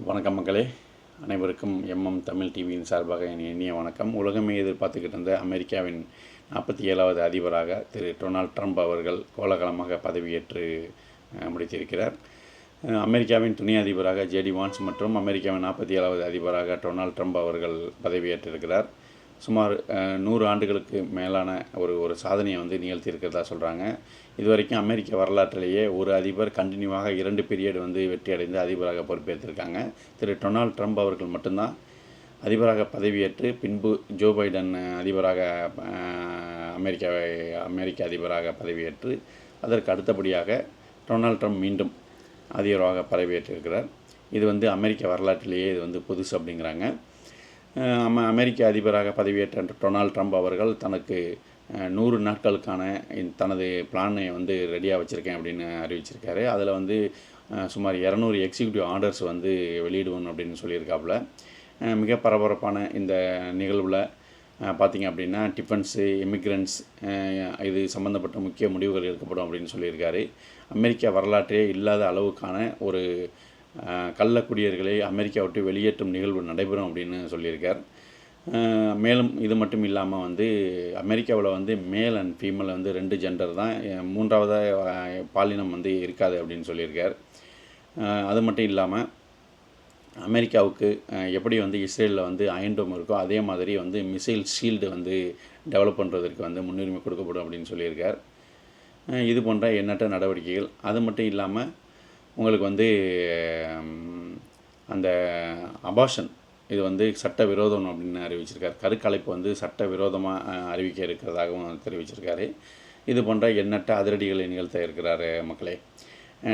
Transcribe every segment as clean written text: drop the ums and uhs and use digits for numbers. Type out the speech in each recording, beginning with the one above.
வணக்கம் மக்களே, அனைவருக்கும் தமிழ் டிவியின் சார்பாக என் இனிய வணக்கம். உலகமே எதிர்பார்த்துக்கிட்டு இருந்த அமெரிக்காவின் 47வது அதிபராக திரு டொனால்ட் ட்ரம்ப் அவர்கள் கோலாகலமாக பதவியேற்று முடித்திருக்கிறார். அமெரிக்காவின் துணை அதிபராக ஜேடி வான்ஸ் மற்றும் அமெரிக்காவின் 47வது அதிபராக டொனால்ட் ட்ரம்ப் அவர்கள் பதவியேற்றிருக்கிறார். சுமார் 100 ஆண்டுகளுக்கு மேலான ஒரு சாதனையை நிகழ்த்தியிருக்கிறதா சொல்கிறாங்க. இதுவரைக்கும் அமெரிக்க வரலாற்றிலேயே ஒரு அதிபர் கண்டினியூவாக 2 பீரியட் வெற்றி அடைந்து அதிபராக பொறுப்பேற்றிருக்காங்க. திரு டொனால்ட் ட்ரம்ப் அவர்கள் மட்டும்தான் அதிபராக பதவியேற்று பின்பு ஜோ பைடன் அதிபராக அமெரிக்க அதிபராக பதவியேற்று அதற்கு அடுத்தபடியாக டொனால்ட் ட்ரம்ப் மீண்டும் அதிபராக பதவியேற்றிருக்கிறார். இது அமெரிக்க வரலாற்றிலேயே இது புதுசு அப்படிங்கிறாங்க. அமெரிக்க அதிபராக பதவியேற்ற டொனால்ட் ட்ரம்ப் அவர்கள் தனக்கு 100 நாட்களுக்கான தனது பிளானை ரெடியாக வச்சுருக்கேன் அப்படின்னு அறிவிச்சிருக்காரு. அதில் சுமார் 200 எக்ஸிக்யூட்டிவ் ஆர்டர்ஸ் வெளியிடுவோம் அப்படின்னு சொல்லியிருக்காப்புல. மிக பரபரப்பான இந்த நிகழ்வில் பார்த்திங்க அப்படின்னா டிஃபென்ஸு, இமிக்ரெண்ட்ஸ் இது சம்மந்தப்பட்ட முக்கிய முடிவுகள் எடுக்கப்படும் அப்படின்னு சொல்லியிருக்காரு. அமெரிக்கா வரலாற்றே இல்லாத அளவுக்கான ஒரு கள்ளக்குடியர்களை அமெரிக்கா விட்டு வெளியேற்றும் நிகழ்வு நடைபெறும் அப்படின்னு சொல்லியிருக்கார். மேலும் இது மட்டும் இல்லாமல் அமெரிக்காவில் மேல் அண்ட் ஃபீமேல் 2 ஜெண்டர் தான், 3வது பாலினம் இருக்காது அப்படின்னு சொல்லியிருக்கார். அது மட்டும் இல்லாமல் அமெரிக்காவுக்கு எப்படி இஸ்ரேலில் அயன்டோம் இருக்கோ அதே மாதிரி மிசைல் ஷீல்டு டெவலப் பண்ணுறதுக்கு முன்னுரிமை கொடுக்கப்படும் அப்படின்னு சொல்லியிருக்கார். இது போன்ற எண்ணற்ற நடவடிக்கைகள். அது மட்டும் இல்லாமல் உங்களுக்கு அந்த அபார்ஷன் இது சட்ட விரோதம் அப்படின்னு அறிவிச்சிருக்கார். கருக்கலைப்பு சட்ட விரோதமாக அறிவிக்க இருக்கிறதாகவும் தெரிவிச்சிருக்காரு. இது போன்ற எண்ணற்ற அதிரடிகளை நிகழ்த்த இருக்கிறார் மக்களே.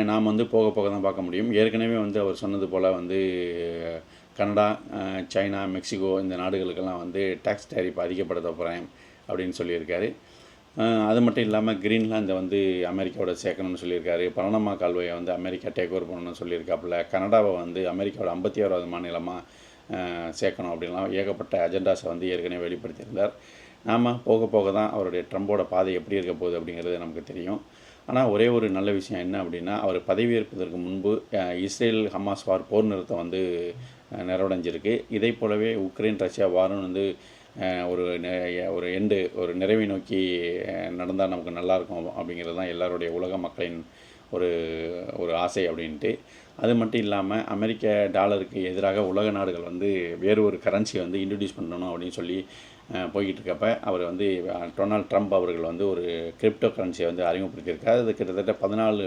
நாம் போக போக தான் பார்க்க முடியும். ஏற்கனவே அவர் சொன்னது போல் கனடா, சைனா, மெக்சிகோ இந்த நாடுகளுக்கெல்லாம் டேக்ஸ் டேரிஃப் அதிகப்படுத்த போகிறேன் அப்படின்னு சொல்லியிருக்காரு. அது மட்டும் இல்லாமல் கிரீன்லாந்தை அமெரிக்காவோட சேர்க்கணும்னு சொல்லியிருக்காரு. பனாமா கால்வாயை அமெரிக்கா டேக் ஓவர் பண்ணணும்னு சொல்லியிருக்காப்புல. கனடாவை அமெரிக்காவோட 56வது மாநிலமாக சேர்க்கணும் அப்படின்லாம் ஏகப்பட்ட அஜெண்டாஸை ஏற்கனவே வெளிப்படுத்தியிருந்தார். நாம் போக போக தான் அவருடைய ட்ரம்போட பாதை எப்படி இருக்க போகுது அப்படிங்கிறது நமக்கு தெரியும். ஆனால் ஒரே ஒரு நல்ல விஷயம் என்ன அப்படின்னா, அவர் பதவியேற்பதற்கு முன்பு இஸ்ரேல் ஹமாஸ் வார் போர் நிறுத்தம் நிறைவடைஞ்சிருக்கு. இதை போலவே உக்ரைன் ரஷ்யா வாரும் ஒரு நிறைவை நோக்கி நடந்தால் நமக்கு நல்லாயிருக்கும் அப்படிங்கிறது தான் எல்லாருடைய உலக மக்களின் ஒரு ஆசை அப்படின்ட்டு. அது மட்டும் இல்லாமல் அமெரிக்க டாலருக்கு எதிராக உலக நாடுகள் வேறு ஒரு கரன்சி இன்ட்ரடியூஸ் பண்ணணும் அப்படின்னு சொல்லி போய்கிட்டு இருக்கப்ப அவர் டொனால்ட் ட்ரம்ப் அவர்கள் ஒரு கிரிப்டோ கரன்சியை அறிமுகப்படுத்தியிருக்காரு. அது கிட்டத்தட்ட 14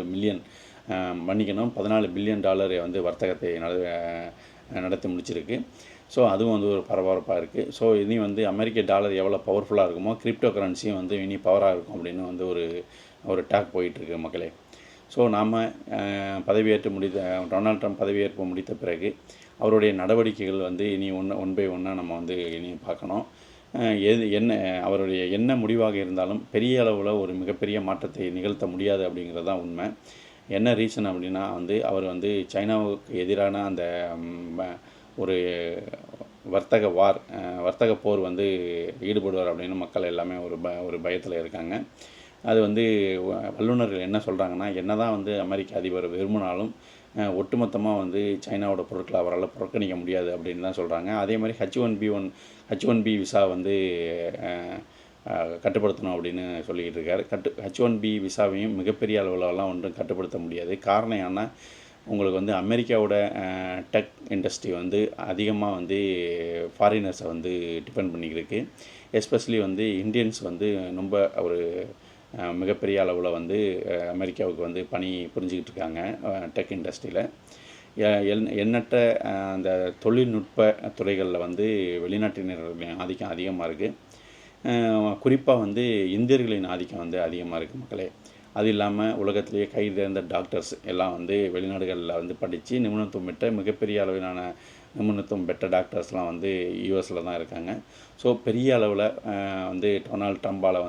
பில்லியன் டாலரை வர்த்தகத்தை நடத்தி முடிச்சிருக்கு. ஸோ அதுவும் ஒரு பரபரப்பாக இருக்குது. ஸோ இனி அமெரிக்க டாலர் எவ்வளோ பவர்ஃபுல்லாக இருக்குமோ கிரிப்டோ கரன்சியும் இனி பவராக இருக்கும் அப்படின்னு ஒரு டாக் போயிட்டுருக்கு மக்களே. ஸோ நாம் டொனால்ட் ட்ரம்ப் பதவியேற்பு முடித்த பிறகு அவருடைய நடவடிக்கைகள் இனி ஒன் பை ஒன்னாக நம்ம இனி பார்க்கணும். அவருடைய என்ன முடிவாக இருந்தாலும் பெரிய அளவில் ஒரு மிகப்பெரிய மாற்றத்தை நிகழ்த்த முடியாது அப்படிங்கிறது தான் உண்மை. என்ன ரீசன் அப்படின்னா அவர் சைனாவுக்கு எதிரான அந்த ஒரு வர்த்தக போர் ஈடுபடுவார் அப்படின்னு மக்கள் எல்லாமே ஒரு பயத்தில் இருக்காங்க. அது வல்லுநர்கள் என்ன சொல்கிறாங்கன்னா, என்ன தான் அமெரிக்க அதிபர் விரும்பினாலும் ஒட்டுமொத்தமாக சைனாவோட பொருட்களை அவரால் புறக்கணிக்க முடியாது அப்படின்னு தான் சொல்கிறாங்க. அதே மாதிரி H1B விசா கட்டுப்படுத்தணும் அப்படின்னு சொல்லிக்கிட்டு இருக்கார். H1B விசாவையும் மிகப்பெரிய அளவிலலாம் ஒன்றும் கட்டுப்படுத்த முடியாது. காரணம் என்ன, உங்களுக்கு அமெரிக்காவோட டெக் இண்டஸ்ட்ரி அதிகமாக ஃபாரினர்ஸை டிபெண்ட் பண்ணிக்கிருக்கு. எஸ்பெஷலி இந்தியன்ஸ் ரொம்ப ஒரு மிகப்பெரிய அளவில் அமெரிக்காவுக்கு பணி புரிஞ்சிக்கிட்டு இருக்காங்க டெக் இண்டஸ்ட்ரியில். எண்ணற்ற அந்த தொழில்நுட்ப துறைகளில் வெளிநாட்டினர்களின் ஆதிக்கம் அதிகமாக இருக்குது. குறிப்பாக இந்தியர்களின் ஆதிக்கம் அதிகமாக இருக்குது மக்களே. அது இல்லாமல் உலகத்திலேயே கை தேர்ந்த டாக்டர்ஸ் எல்லாம் வெளிநாடுகளில் படித்து நிபுணத்துவம் பெற்ற மிகப்பெரிய அளவிலான நிபுணத்துவம் பெற்ற டாக்டர்ஸ்லாம் யூஎஸில் தான் இருக்காங்க. ஸோ பெரிய அளவில் டொனால்ட் ட்ரம்பால்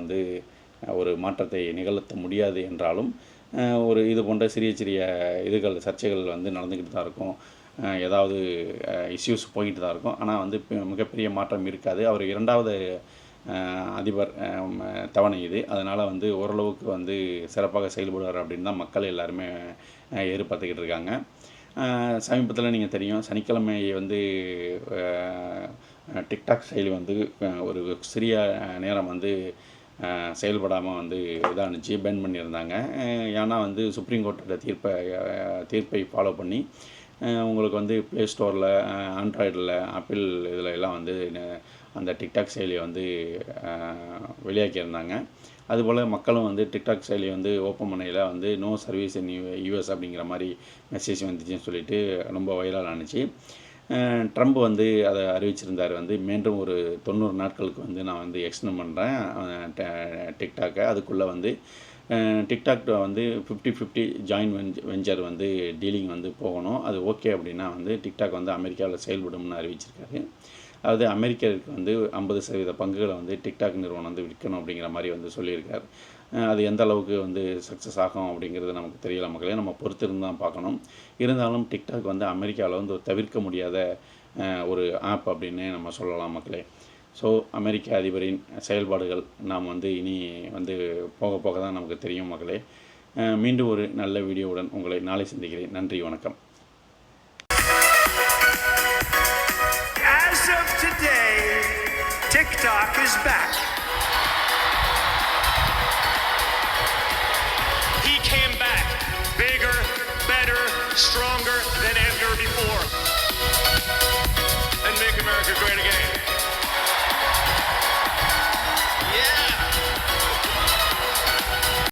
ஒரு மாற்றத்தை நிகழ்த்த முடியாது என்றாலும் இது போன்ற சிறிய சர்ச்சைகள் நடந்துக்கிட்டு தான் இருக்கும். ஏதாவது இஷ்யூஸ் போய்கிட்டு தான் இருக்கும். ஆனால் மிகப்பெரிய மாற்றம் இருக்காது. அவர் 2வது அதிபர் தவணை இது. அதனால் ஓரளவுக்கு சிறப்பாக செயல்படுவார் அப்படின்னு தான் மக்கள் எல்லாருமே எதிர்பார்த்துக்கிட்டு இருக்காங்க. சமீபத்தில் நீங்கள் தெரியும் சனிக்கிழமை வந்து டிக்டாக் செயலி வந்து ஒரு சிறிய நேரம் வந்து செயல்படாமல் வந்து இதானுச்சு பேன் பண்ணியிருந்தாங்க. ஏன்னா வந்து சுப்ரீம் கோர்ட்டோட தீர்ப்பை ஃபாலோ பண்ணி உங்களுக்கு வந்து ப்ளே ஸ்டோரில் ஆண்ட்ராய்டில் ஆப்பிள் இதில் எல்லாம் வந்து அந்த டிக்டாக் செயலியை வந்து வெளியாக்கியிருந்தாங்க. அதுபோல் மக்களும் வந்து டிக்டாக் செயலியை வந்து ஓப்பன் பண்ணையில் வந்து நோ சர்வீஸ் இன் யூஎஸ் அப்படிங்கிற மாதிரி மெசேஜ் வந்துச்சுன்னு சொல்லிட்டு ரொம்ப வைரல் ஆணுச்சு. ட்ரம்ப் வந்து அதை அறிவிச்சிருந்தார் வந்து மீண்டும் ஒரு 90 நாட்களுக்கு வந்து நான் வந்து எக்ஸ்டெண்ட் பண்ணுறேன் டிக்டாக்கை. அதுக்குள்ளே வந்து டிக்டாக் வந்து 50-50 ஜாயின்ட் வெஞ்சர் வந்து டீலிங் வந்து போகணும். அது ஓகே அப்படின்னா வந்து டிக்டாக் வந்து அமெரிக்காவில் செயல்படும்னு அறிவிச்சிருக்காரு. அதாவது அமெரிக்கருக்கு வந்து 50% பங்குகளை வந்து டிக்டாக் நிறுவனம் வந்து விற்கணும் அப்படிங்கிற மாதிரி வந்து சொல்லியிருக்கார். அது எந்த அளவுக்கு வந்து சக்ஸஸ் ஆகும் அப்படிங்கிறது நமக்கு தெரியல மக்களே, நம்ம பொறுத்திருந்து தான் பார்க்கணும். இருந்தாலும் டிக்டாக் வந்து அமெரிக்காவில் வந்து தவிர்க்க முடியாத ஒரு ஆப் அப்படின்னு நம்ம சொல்லலாம் மக்களே. ஸோ அமெரிக்க அதிபரின் செயல்பாடுகள் நாம் வந்து இனி வந்து போக போக தான் நமக்கு தெரியும் மக்களே. மீண்டும் ஒரு நல்ல வீடியோவுடன் உங்களை நாளை சந்திக்கிறேன். நன்றி, வணக்கம். As of today, TikTok is back.